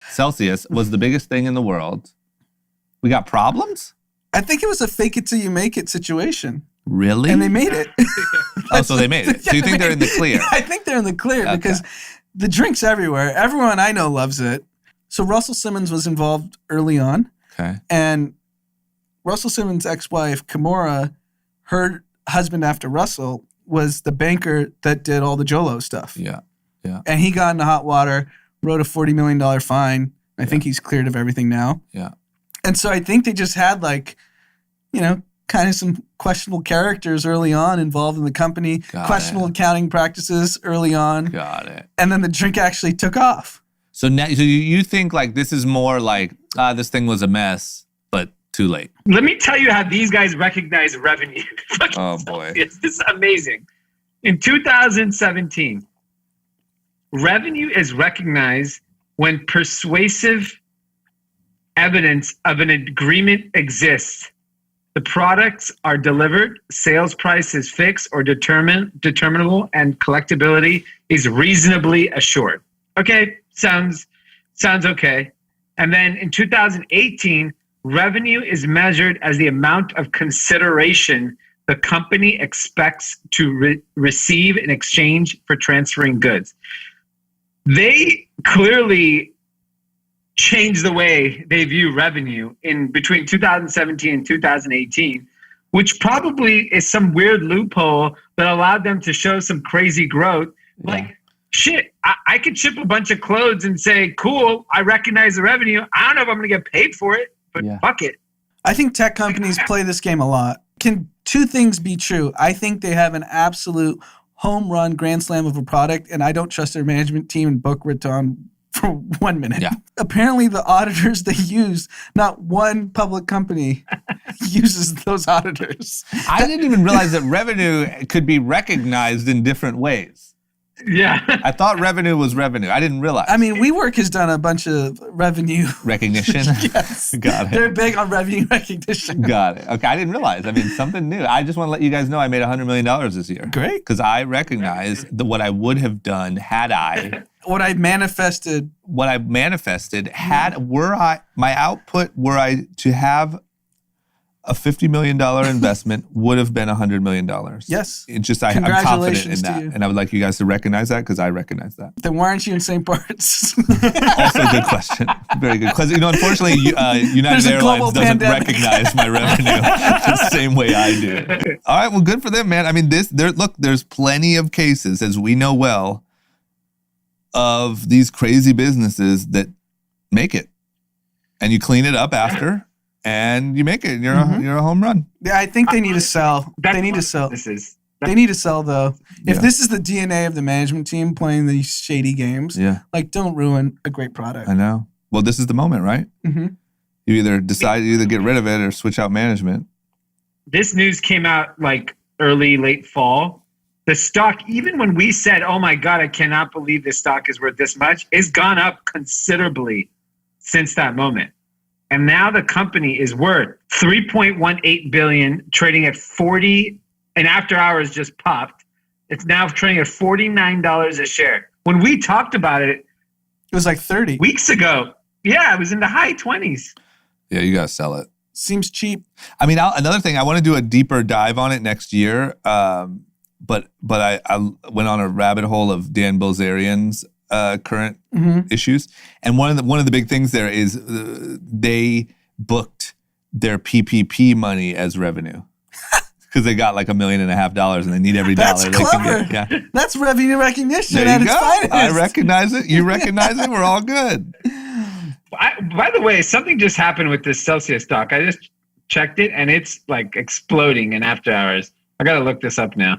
Celsius was the biggest thing in the world. We got problems? I think it was a fake it till you make it situation. Really? And they made it. So they made it. So you think they're in the clear? I think they're in the clear because the drink's everywhere. Everyone I know loves it. So Russell Simmons was involved early on. Okay. And Russell Simmons' ex-wife, Kimura, her husband after Russell was the banker that did all the Jolo stuff. Yeah. Yeah. And he got into hot water, wrote a $40 million fine. I think he's cleared of everything now. Yeah. And so I think they just had kind of some questionable characters early on involved in the company, questionable accounting practices early on. Got it. And then the drink actually took off. So now, so you think like this is more like, this thing was a mess, but too late. Let me tell you how these guys recognize revenue. Oh boy. This is amazing. In 2017, revenue is recognized when persuasive evidence of an agreement exists. The products are delivered, sales price is fixed or determinable, and collectability is reasonably assured. Okay, sounds okay. And then in 2018, revenue is measured as the amount of consideration the company expects to receive in exchange for transferring goods. They clearly changed the way they view revenue in between 2017 and 2018, which probably is some weird loophole that allowed them to show some crazy growth. Yeah. Like, shit, I could ship a bunch of clothes and say, cool, I recognize the revenue. I don't know if I'm going to get paid for it, but fuck it. I think tech companies play this game a lot. Can two things be true? I think they have an absolute home run grand slam of a product, and I don't trust their management team and Boca Raton for 1 minute. Yeah. Apparently the auditors they use, not one public company uses those auditors. I didn't even realize that revenue could be recognized in different ways. Yeah. I thought revenue was revenue. I didn't realize. I mean, WeWork has done a bunch of revenue recognition. Yes. Got it. They're big on revenue recognition. Got it. Okay, I didn't realize. I mean, something new. I just want to let you guys know I made $100 million this year. Great. Because I recognize that what I would have done had I... What I manifested. My output, were I to have a $50 million investment, would have been $100 million. Yes. It's just, I'm confident in that. And I would like you guys to recognize that because I recognize that. Then why aren't you in St. Bart's? Also a good question. Very good. Because, unfortunately, United Airlines doesn't recognize my revenue the same way I do. All right, well, good for them, man. I mean, there's plenty of cases, as we know well, of these crazy businesses that make it. And you clean it up after. And you make it. You're a home run. Yeah, I think they need to sell. They need to sell. They need to sell though. If this is the DNA of the management team playing these shady games, don't ruin a great product. I know. Well, this is the moment, right? Mm-hmm. You either decide to get rid of it or switch out management. This news came out like late fall. The stock, even when we said, "Oh my God, I cannot believe this stock is worth this much," it's gone up considerably since that moment. And now the company is worth $3.18 billion, trading at 40, and after hours just popped. It's now trading at $49 a share. When we talked about it, it was like 30 weeks ago. Yeah, it was in the high 20s. Yeah, you gotta sell it. Seems cheap. I mean, another thing, I want to do a deeper dive on it next year. But I went on a rabbit hole of Dan Bilzerian's current issues, and one of the big things there is they booked their PPP money as revenue because they got like $1.5 million and they need every dollar they clever. can get. Yeah, that's revenue recognition. There you go. I recognize it. You recognize it. We're all good. By the way, something just happened with this Celsius stock. I just checked it, and it's like exploding in after hours. I gotta look this up now.